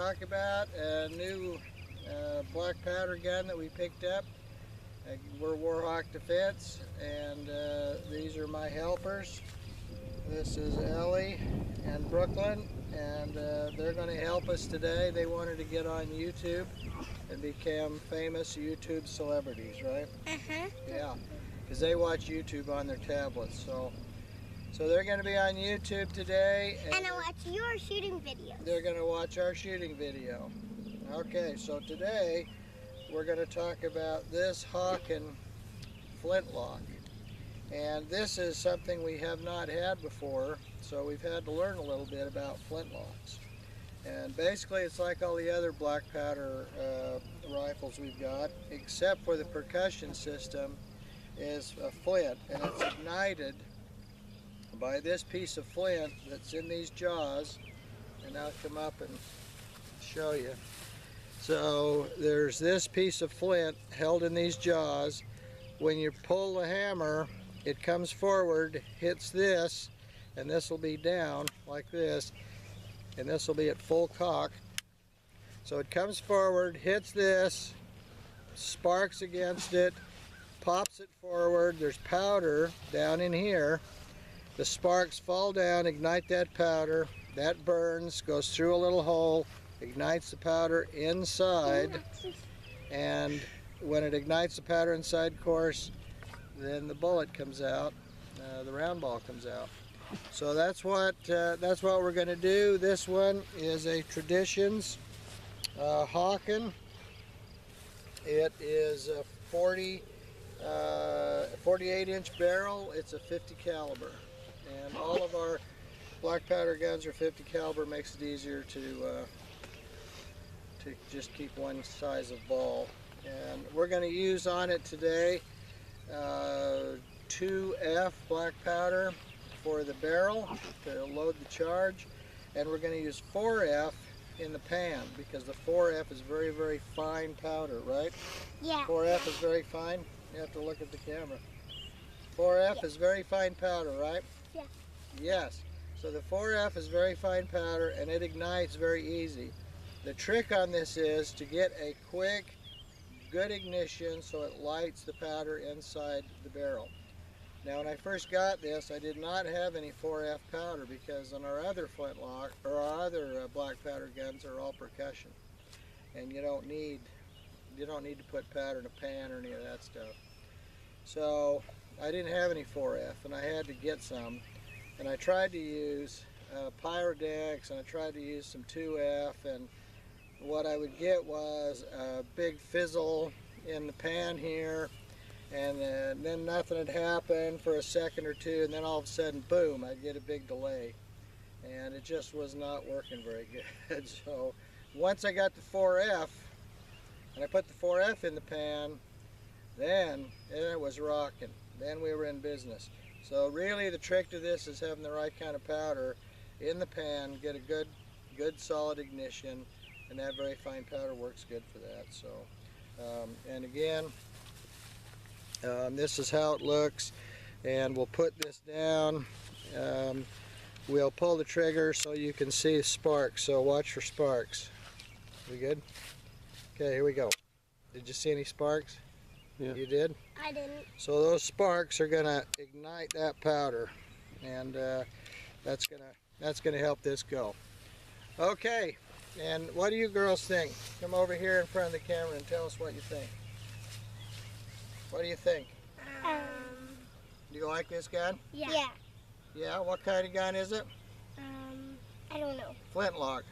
talk about a new black powder gun that we picked up. We're Warhawk Defense, and these are my helpers. This is Ellie and Brooklyn, and they're going to help us today. They wanted to get on YouTube and become famous YouTube celebrities, right? Yeah, because they watch YouTube on their tablets. So they're going to be on YouTube today. And I watch your shooting videos. They're going to watch our shooting video. Okay, so today we're going to talk about this Hawken Flintlock. And this is something we have not had before, so we've had to learn a little bit about flintlocks. And basically it's like all the other black powder rifles we've got, except for the percussion system is a flint, and it's ignited by this piece of flint that's in these jaws. And I'll come up and show you. So there's this piece of flint held in these jaws. When you pull the hammer, it comes forward, hits this, and this will be down like this, and this will be at full cock. So it comes forward, hits this, sparks against it, pops it forward. There's powder down in here. The sparks fall down, ignite that powder. That burns, goes through a little hole, ignites the powder inside, and when it ignites the powder inside, of course, then the bullet comes out, the round ball comes out. So that's what we're going to do. This one is a Traditions Hawken. It is a 48-inch barrel. It's a 50 caliber, and all of our black powder guns are 50 caliber. Makes it easier to just keep one size of ball. And we're going to use on it today 2F black powder for the barrel to load the charge, and we're going to use 4F in the pan because the 4F is very, very fine powder, right? Yeah. 4F is very fine. You have to look at the camera. 4F is very fine powder, right? Yeah. Yes. So the 4F is very fine powder, and it ignites very easy. The trick on this is to get a quick, good ignition so it lights the powder inside the barrel. Now, when I first got this, I did not have any 4F powder because on our other flintlock or our other black powder guns are all percussion, and you don't need to put powder in a pan or any of that stuff. So I didn't have any 4F, and I had to get some. And I tried to use Pyrodex, and I tried to use some 2F, and what I would get was a big fizzle in the pan here, and then nothing had happened for a second or two, and then all of a sudden, boom, I'd get a big delay. And it just was not working very good. So once I got the 4F, and I put the 4F in the pan, then it was rocking. Then we were in business. So really the trick to this is having the right kind of powder in the pan, get a good solid ignition, and that very fine powder works good for that. So, and again, this is how it looks, and we'll put this down. We'll pull the trigger so you can see sparks, so watch for sparks. We good? Okay, here we go. Did you see any sparks? Yeah. You did? I didn't. So those sparks are going to ignite that powder, and that's gonna help this go. Okay, and what do you girls think? Come over here in front of the camera and tell us what you think. What do you think? Do you like this gun? Yeah. Yeah, what kind of gun is it? I don't know. Flintlock.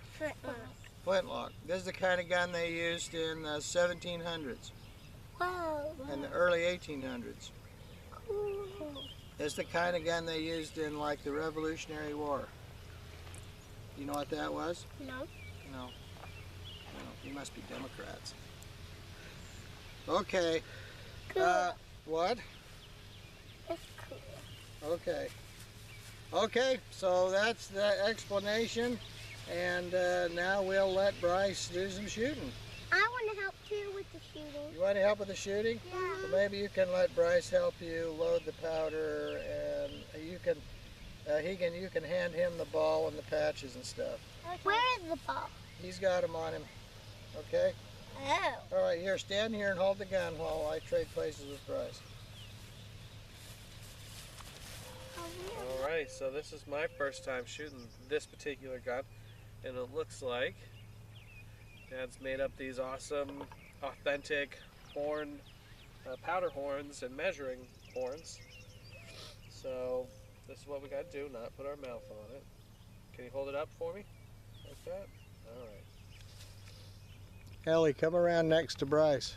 Flintlock. This is the kind of gun they used in the 1700s Whoa. and the early 1800s. Cool. It's the kind of gun they used in like the Revolutionary War. You know what that was? No. No. No, you must be Democrats. Okay. Cool. What? That's cool. Okay. Okay, so that's the explanation, and now we'll let Bryce do some shooting. I want to help too with the shooting. You want to help with the shooting? Yeah. Well, maybe you can let Bryce help you load the powder, and you can hand him the ball and the patches and stuff. Where is the ball? He's got him on him. Okay? Oh. All right, here, stand here and hold the gun while I trade places with Bryce. Alright, so this is my first time shooting this particular gun, and it looks like Dad's made up these awesome, authentic horn, powder horns and measuring horns. So this is what we gotta do, not put our mouth on it. Can you hold it up for me? Like that? Alright. Ellie, come around next to Bryce.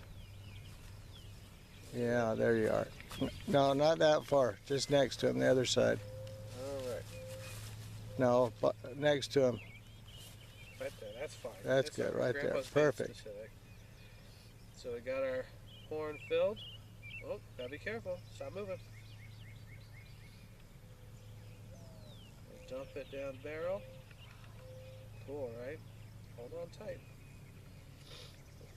Yeah, there you are. No, not that far. Just next to him, the other side. Alright. No, next to him. Right there, that's fine. That's good, right there. Grandpa's Perfect. specific. So we got our horn filled. Oh, gotta be careful. Stop moving. Dump it down barrel. Cool, right? Hold on tight.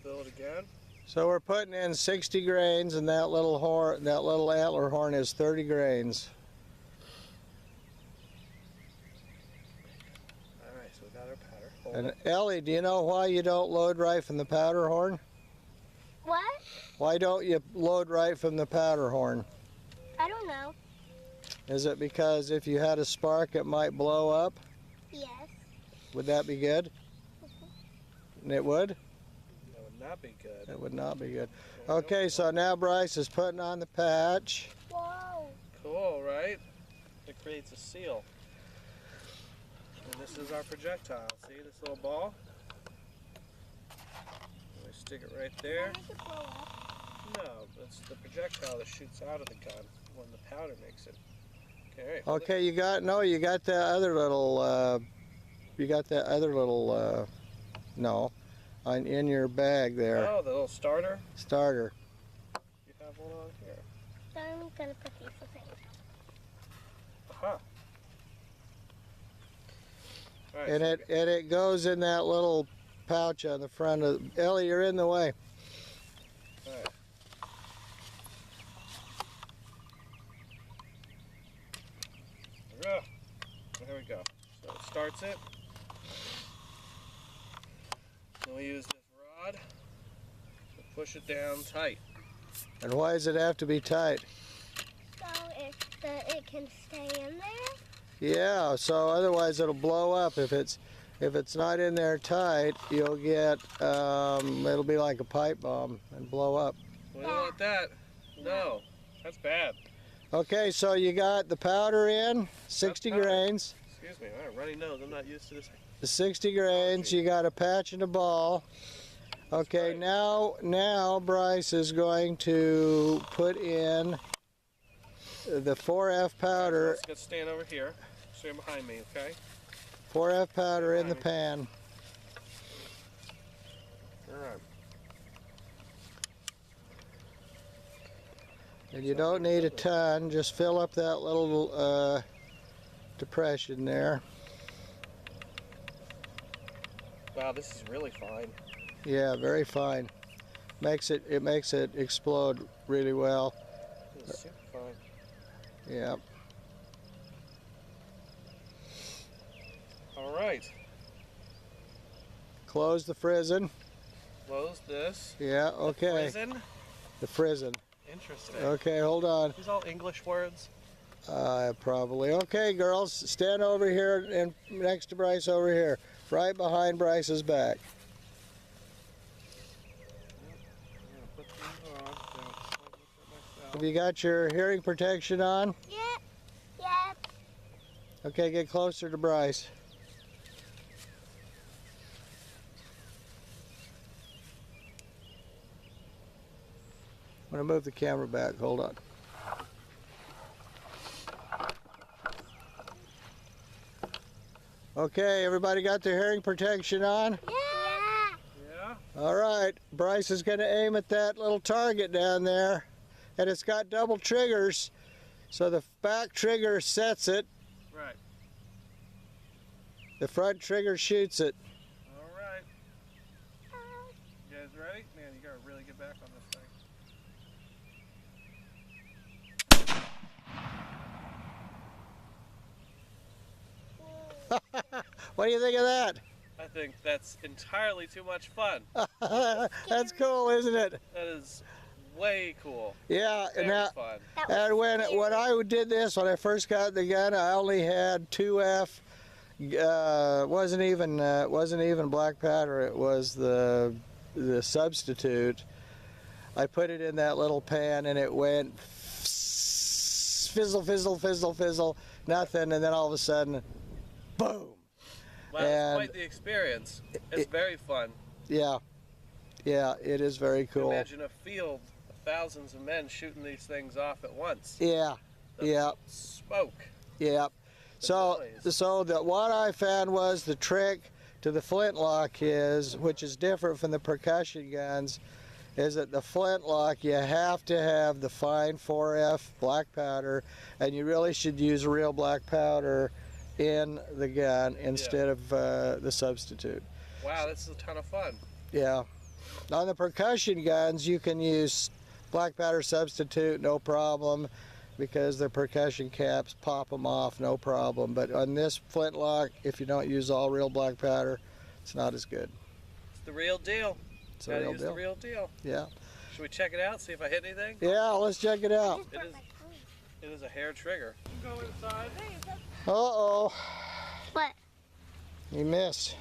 Fill it again. So we're putting in 60 grains, and that little horn, that little antler horn is 30 grains. All right, so we got our powder. Hold And it. Ellie, do you know why you don't load right from the powder horn? What? Why don't you load right from the powder horn? I don't know. Is it because if you had a spark, it might blow up? Yes. Would that be good? It would? That would not be good. It would not be good. Okay, so now Bryce is putting on the patch. Whoa. Cool, right? It creates a seal. And this is our projectile. See this little ball? We stick it right there. Make it blow up. No, it's the projectile that shoots out of the gun when the powder makes it. Okay, all right, hold it. Okay, you got that other little, no, in your bag there. Oh, the little starter? Starter. You have one on here. So I'm gonna put these aside. Aha. All right, And so it goes in that little pouch on the front of, Ellie, you're in the way. all right. There we go. So it starts it. Then we use this rod to push it down tight. And why does it have to be tight? So it can stay in there? Yeah, so otherwise it'll blow up. If it's not in there tight, you'll get, it'll be like a pipe bomb and blow up. We don't want that. No, that's bad. Okay, so you got the powder in, 60 powder. grains. Excuse me, I have a runny nose. I'm not used to this. The 60 grains, you got a patch and a ball. Okay, right. now Bryce is going to put in the 4F powder, Let's stand over here. Stand behind me, okay? 4F powder in the pan. All right. And you don't need a ton, just fill up that little depression there. Wow, this is really fine. Yeah, very fine. It makes it explode really well. This is super fine. Yeah. All right. Close the frizzen. Close this. Yeah, okay. Prison? The frizzen. Interesting. Okay, hold on. These all English words? Probably. Okay, girls, stand over here and next to Bryce over here. Right behind Bryce's back. I'm gonna put these on. So I'll look at myself. Have you got your hearing protection on? Yep. Yep. Okay, get closer to Bryce. I'm going to move the camera back. Hold on. Okay, everybody got their hearing protection on? Yeah. Yeah? All right, Bryce is going to aim at that little target down there. And it's got double triggers, so the back trigger sets it, Right. the front trigger shoots it. All right. You guys ready? Man, you gotta really get back on this thing. What do you think of that? I think that's entirely too much fun. That's cool, isn't it? That is way cool. Yeah, Very and fun. and when I did this, when I first got the gun, I only had 2F. Wasn't even black powder. It was the substitute. I put it in that little pan, and it went fizzle, fizzle, fizzle, fizzle, nothing, and then all of a sudden, boom. Wow, it's quite the experience. It's very fun. Yeah, yeah, it is very cool. Imagine a field of thousands of men shooting these things off at once. Yeah, yeah, smoke. yeah. So what I found was the trick to the Flintlock is, which is different from the percussion guns, is that the Flintlock, you have to have the fine 4F black powder, and you really should use real black powder in the gun instead of the substitute. Wow, this is a ton of fun. Yeah. On the percussion guns, you can use black powder substitute, no problem, because the percussion caps pop them off, no problem. But on this Flintlock, if you don't use all real black powder, it's not as good. It's the real deal. It's the real deal. The real deal. Yeah. Should we check it out, see if I hit anything? Yeah, let's check it out. It is a hair trigger. Go inside. Uh-oh. What? He missed.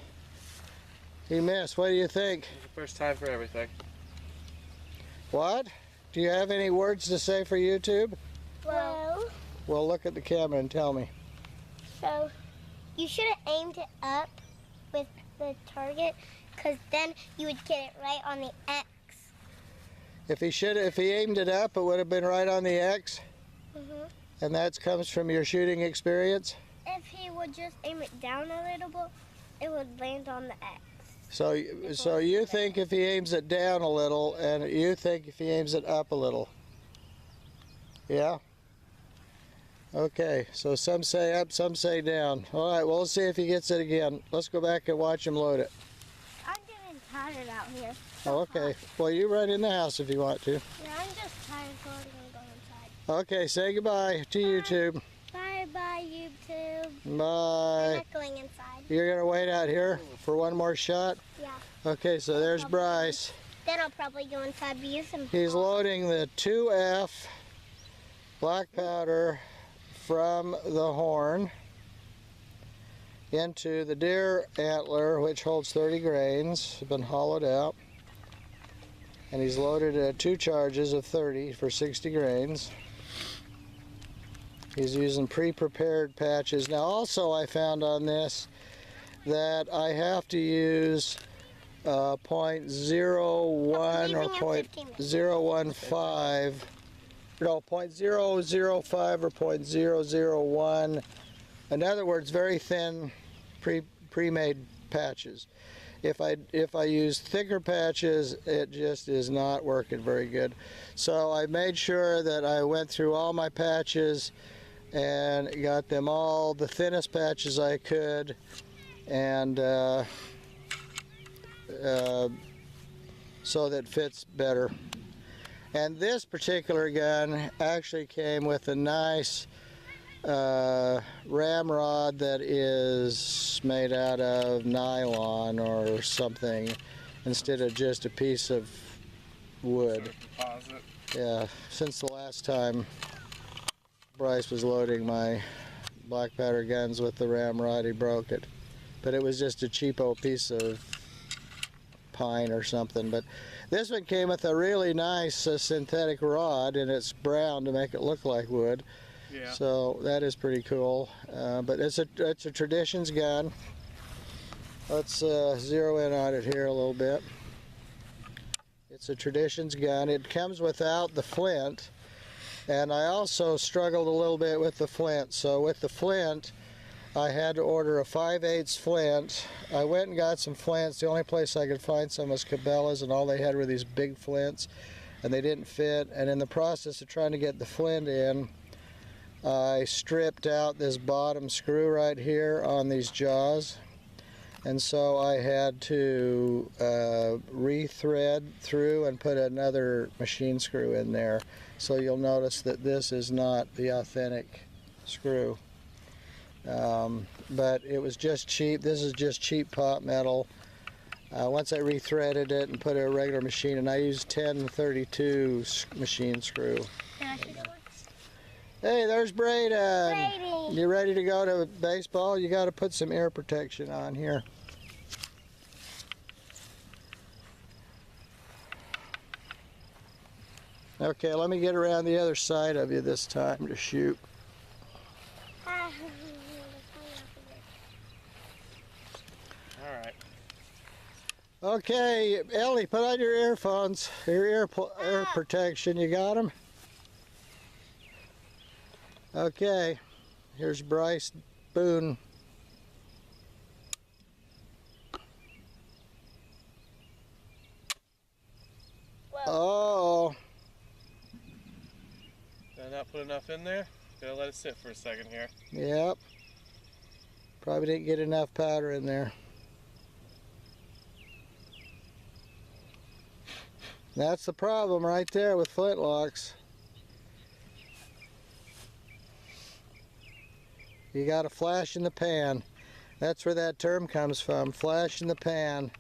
He missed. What do you think? It's the first time for everything. What? Do you have any words to say for YouTube? Well, Well, look at the camera and tell me. so you should have aimed it up with the target, because then you would get it right on the X. If he aimed it up, it would have been right on the X. And that comes from your shooting experience. If he would just aim it down a little bit, it would land on the X. So you think if he aims it down a little, and you think if he aims it up a little. Yeah? Okay, so some say up, some say down. All right, well, let's see if he gets it again. Let's go back and watch him load it. I'm getting tired out here. Oh, okay. Well, you run in the house if you want to. Yeah, I'm just tired, so I'm going to go inside. Okay, say goodbye to YouTube. Bye-bye, YouTube. Bye. I'm not going inside. You're going to wait out here for one more shot? Yeah. Okay, so there's Bryce. Then I'll probably go inside and use some. He's loading the 2F black powder from the horn into the deer antler, which holds 30 grains. It's been hollowed out. And he's loaded 2 charges of 30 for 60 grains. He's using pre-prepared patches. Now also I found on this that I have to use .01 or .015, no, .005 or .001. In other words, very thin pre-made patches. If I use thicker patches, it just is not working very good. So I made sure that I went through all my patches and got them all the thinnest patches I could, and so that fits better. And this particular gun actually came with a nice ramrod that is made out of nylon or something instead of just a piece of wood. Yeah, since the last time Bryce was loading my black powder guns with the ramrod, he broke it. But it was just a cheapo piece of pine or something. But this one came with a really nice synthetic rod, and it's brown to make it look like wood. Yeah. So that is pretty cool. But it's a Traditions gun. Let's zero in on it here a little bit. It's a Traditions gun. It comes without the flint, and I also struggled a little bit with the flint. So with the flint, I had to order a 5/8 flint. I went and got some flints. The only place I could find some was Cabela's, and all they had were these big flints, and they didn't fit. And in the process of trying to get the flint in, I stripped out this bottom screw right here on these jaws, and so I had to re-thread through and put another machine screw in there. So you'll notice that this is not the authentic screw. But it was just cheap. This is just cheap pot metal. Once I rethreaded it and put a regular machine, and I used 1032 machine screw. Hey, there's Braden. Brady. You ready to go to baseball? You got to put some ear protection on here. Okay, let me get around the other side of you this time to shoot. All right. Okay, Ellie, put on your earphones, your ear protection. You got them? Okay, here's Bryce Boone. Oh, Did I not put enough in there? Gotta let it sit for a second here. yep. Probably didn't get enough powder in there. That's the problem right there with flintlocks. You got a flash in the pan. That's where that term comes from, flash in the pan.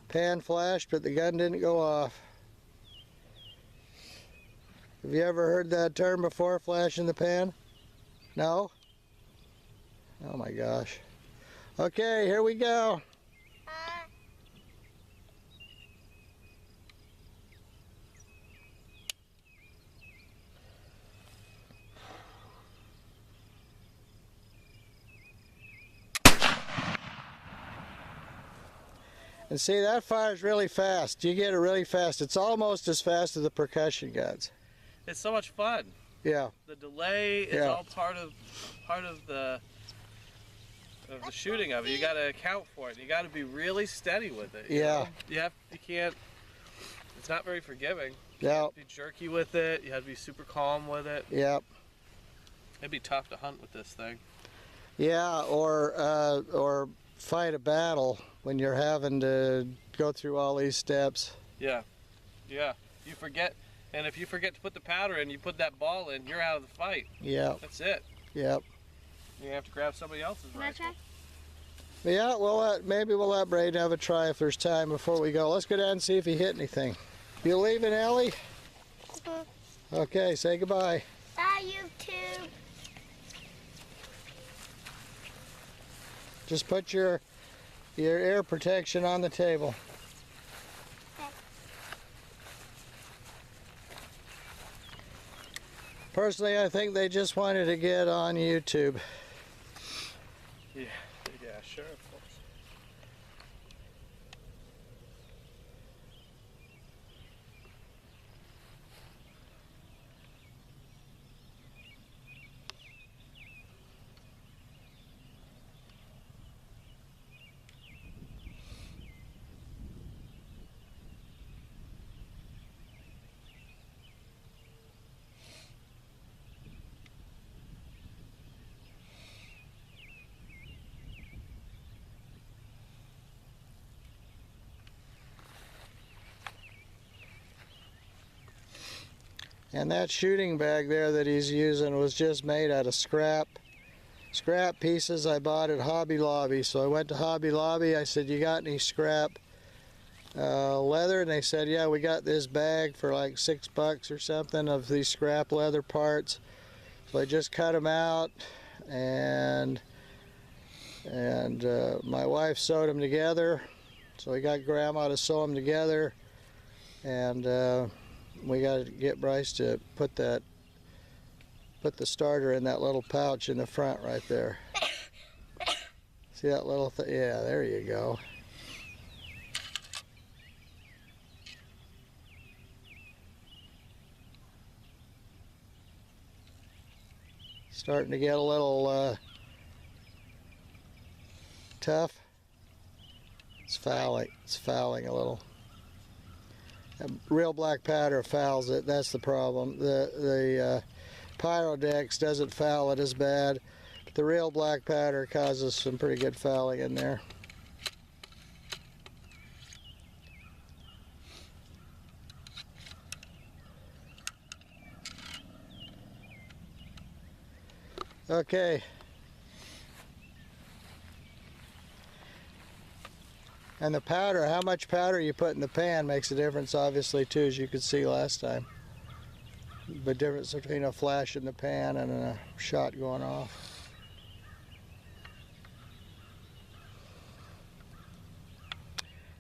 Pan flashed, but the gun didn't go off. Have you ever heard that term before, flash in the pan? No? Oh my gosh. Okay, here we go. And see, that fires really fast. You get it really fast. It's almost as fast as the percussion guns. It's so much fun. Yeah. The delay is Yeah. all part of the shooting of it. You got to account for it. You got to be really steady with it. You Yeah. know? You can't. It's not very forgiving. You Yeah. have to be jerky with it. You have to be super calm with it. Yep. It'd be tough to hunt with this thing. Yeah, or fight a battle when you're having to go through all these steps. Yeah. Yeah. You forget, and if you forget to put the powder in, you put that ball in, you're out of the fight. Yep. That's it. Yep. You have to grab somebody else's Can I rifle. try? Yeah, maybe we'll let Braden have a try if there's time before we go. Let's go down and see if he hit anything. You leaving, Ellie? Okay, say goodbye. Bye, YouTube. Just put your ear protection on the table. Okay. Personally, I think they just wanted to get on YouTube. Yeah. Yeah. Sure. Of course. And that shooting bag there that he's using was just made out of scrap pieces I bought at Hobby Lobby. So I went to Hobby Lobby, I said, you got any scrap leather? And they said, yeah, we got this bag for like $6 or something of these scrap leather parts. So I just cut them out, and my wife sewed them together. So we got Grandma to sew them together, and we got to get Bryce to put the starter in that little pouch in the front right there. See that little thing? Yeah, there you go. Starting to get a little tough. It's fouling a little. Real black powder fouls it. That's the problem. The Pyrodex doesn't foul it as bad, but the real black powder causes some pretty good fouling in there. Okay, And the powder, how much powder you put in the pan makes a difference, obviously, too, as you could see last time. The difference between a flash in the pan and a shot going off.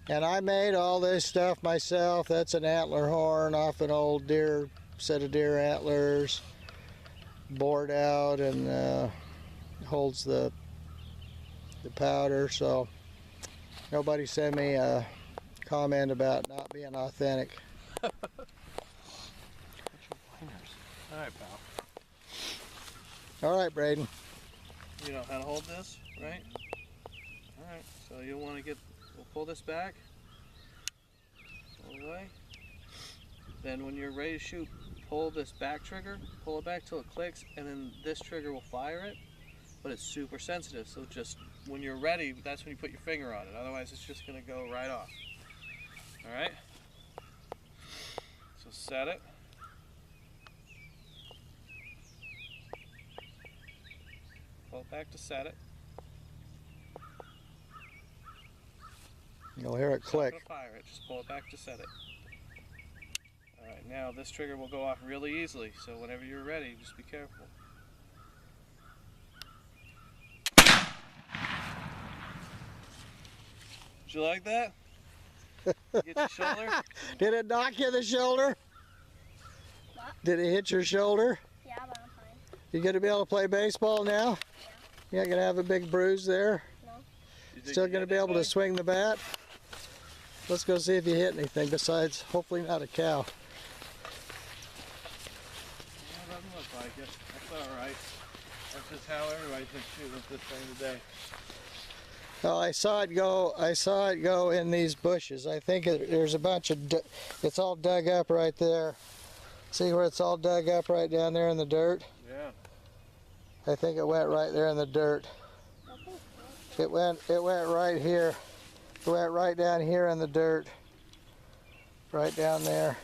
And I made all this stuff myself. That's an antler horn off an old deer, set of deer antlers, bored out, and holds the powder. So nobody sent me a comment about not being authentic. All right, pal. All right, Braden. You know how to hold this, right? All right. So you'll want to we'll pull this back all the way. Then when you're ready to shoot, pull this back trigger, pull it back till it clicks, and then this trigger will fire it. But it's super sensitive, so just when you're ready, that's when you put your finger on it. Otherwise, it's just gonna go right off. All right. So set it. Pull it back to set it. You'll hear it click. Not gonna fire it. Just pull it back to set it. All right. Now this trigger will go off really easily. So whenever you're ready, just be careful. Did you like that? Get your shoulder? Did it knock you in the shoulder? What? Did it hit your shoulder? Yeah, but I'm fine. You gonna be able to play baseball now? You're not gonna have a big bruise there? No. Still gonna be able to swing the bat? Let's go see if you hit anything besides, hopefully not a cow. It doesn't look like it. That's all right. That's just how everybody's been shooting with this thing today. Oh, I saw it go in these bushes. I think there's a bunch of, it's all dug up right there. See where it's all dug up right down there in the dirt? Yeah. I think it went right there in the dirt. It went right here. It went right down here in the dirt. Right down there.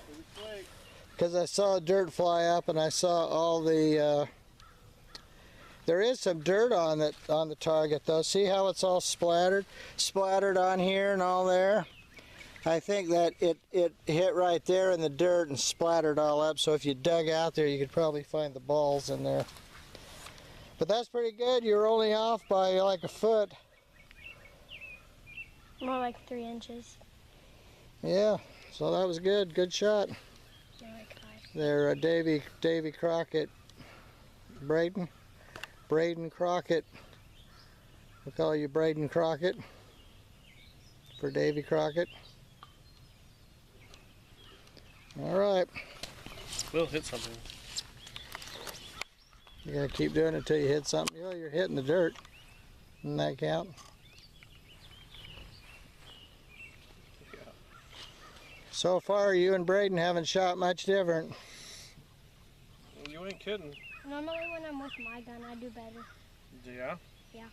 Because I saw dirt fly up and I saw all the, there is some dirt on the target though. See how it's all splattered on here and all there? I think that it hit right there in the dirt and splattered all up. So if you dug out there, you could probably find the balls in there. But that's pretty good. You're only off by like a foot. More like 3 inches. Yeah, so that was good. Good shot. More like 5. There, Davy Crockett, Braden Crockett. We'll call you Braden Crockett for Davy Crockett. All right. We'll hit something. You gotta keep doing it until you hit something. Oh, you're hitting the dirt. Doesn't that count? Yeah. So far, you and Braden haven't shot much different. You ain't kidding. Normally when I'm with my gun, I do better. Yeah? Yeah.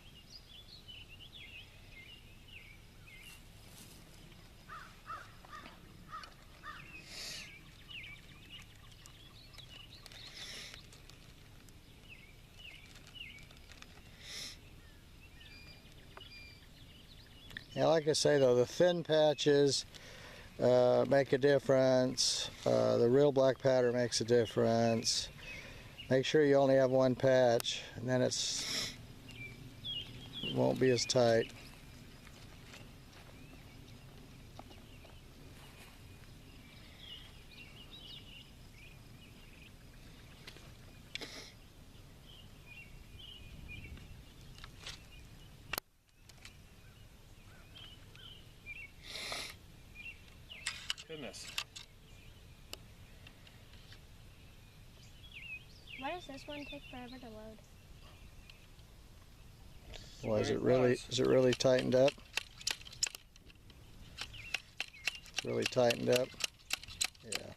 Yeah, like I say though, the thin patches make a difference. The real black powder makes a difference. Make sure you only have one patch, and then it won't be as tight. Goodness. Why does this one take forever to load? Well, is it really tightened up? It's really tightened up. Yeah,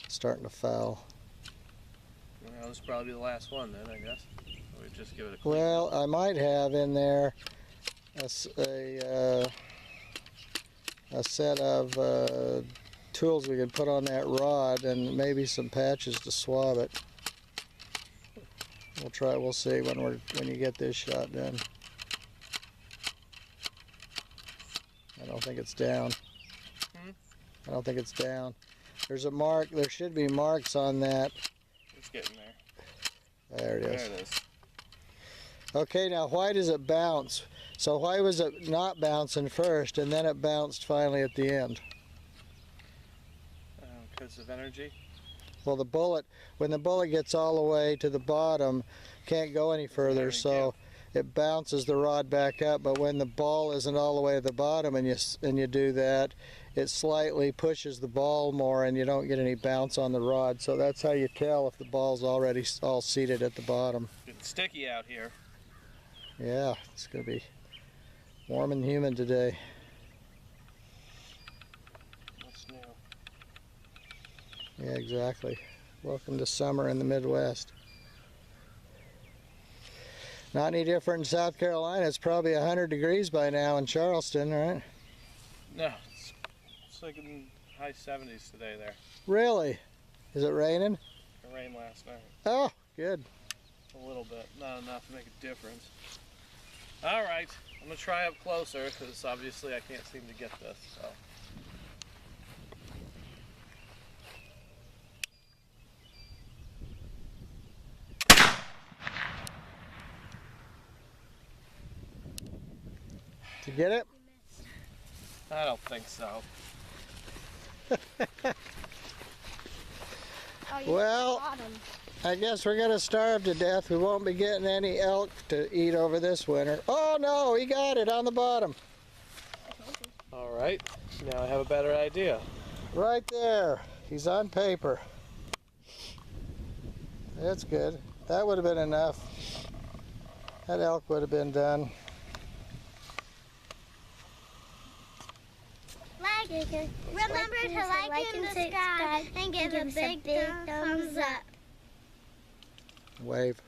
starting to foul. Well, this will probably be the last one then, I guess. Or we just give it a clean. Well, I might have in there a set of tools we could put on that rod and maybe some patches to swab it. We'll see when you get this shot done. I don't think it's down. Hmm? I don't think it's down. There's a mark. There should be marks on that. It's getting there. There it is. There it is. Okay, now why does it bounce? So why was it not bouncing first and then it bounced finally at the end? Because of energy. Well, the bullet, when the bullet gets all the way to the bottom, can't go any further, so it bounces the rod back up. But when the ball isn't all the way at the bottom and you do that, it slightly pushes the ball more and you don't get any bounce on the rod. So that's how you tell if the ball's already all seated at the bottom. It's sticky out here. Yeah, it's going to be warm and humid today. What's new? Yeah, exactly. Welcome to summer in the Midwest. Not any different in South Carolina. It's probably 100 degrees by now in Charleston, right? No, it's like in high 70s today there. Really? Is it raining? It rained last night. Oh, good. A little bit, not enough to make a difference. All right, I'm gonna try up closer because obviously I can't seem to get this. So. Did you get it? I don't think so. Well, I guess we're gonna starve to death. We won't be getting any elk to eat over this winter. Oh no, he got it on the bottom. All right, now I have a better idea. Right there. He's on paper. That's good. That would have been enough. That elk would have been done. Remember to like and subscribe and give a big thumbs up. Wave.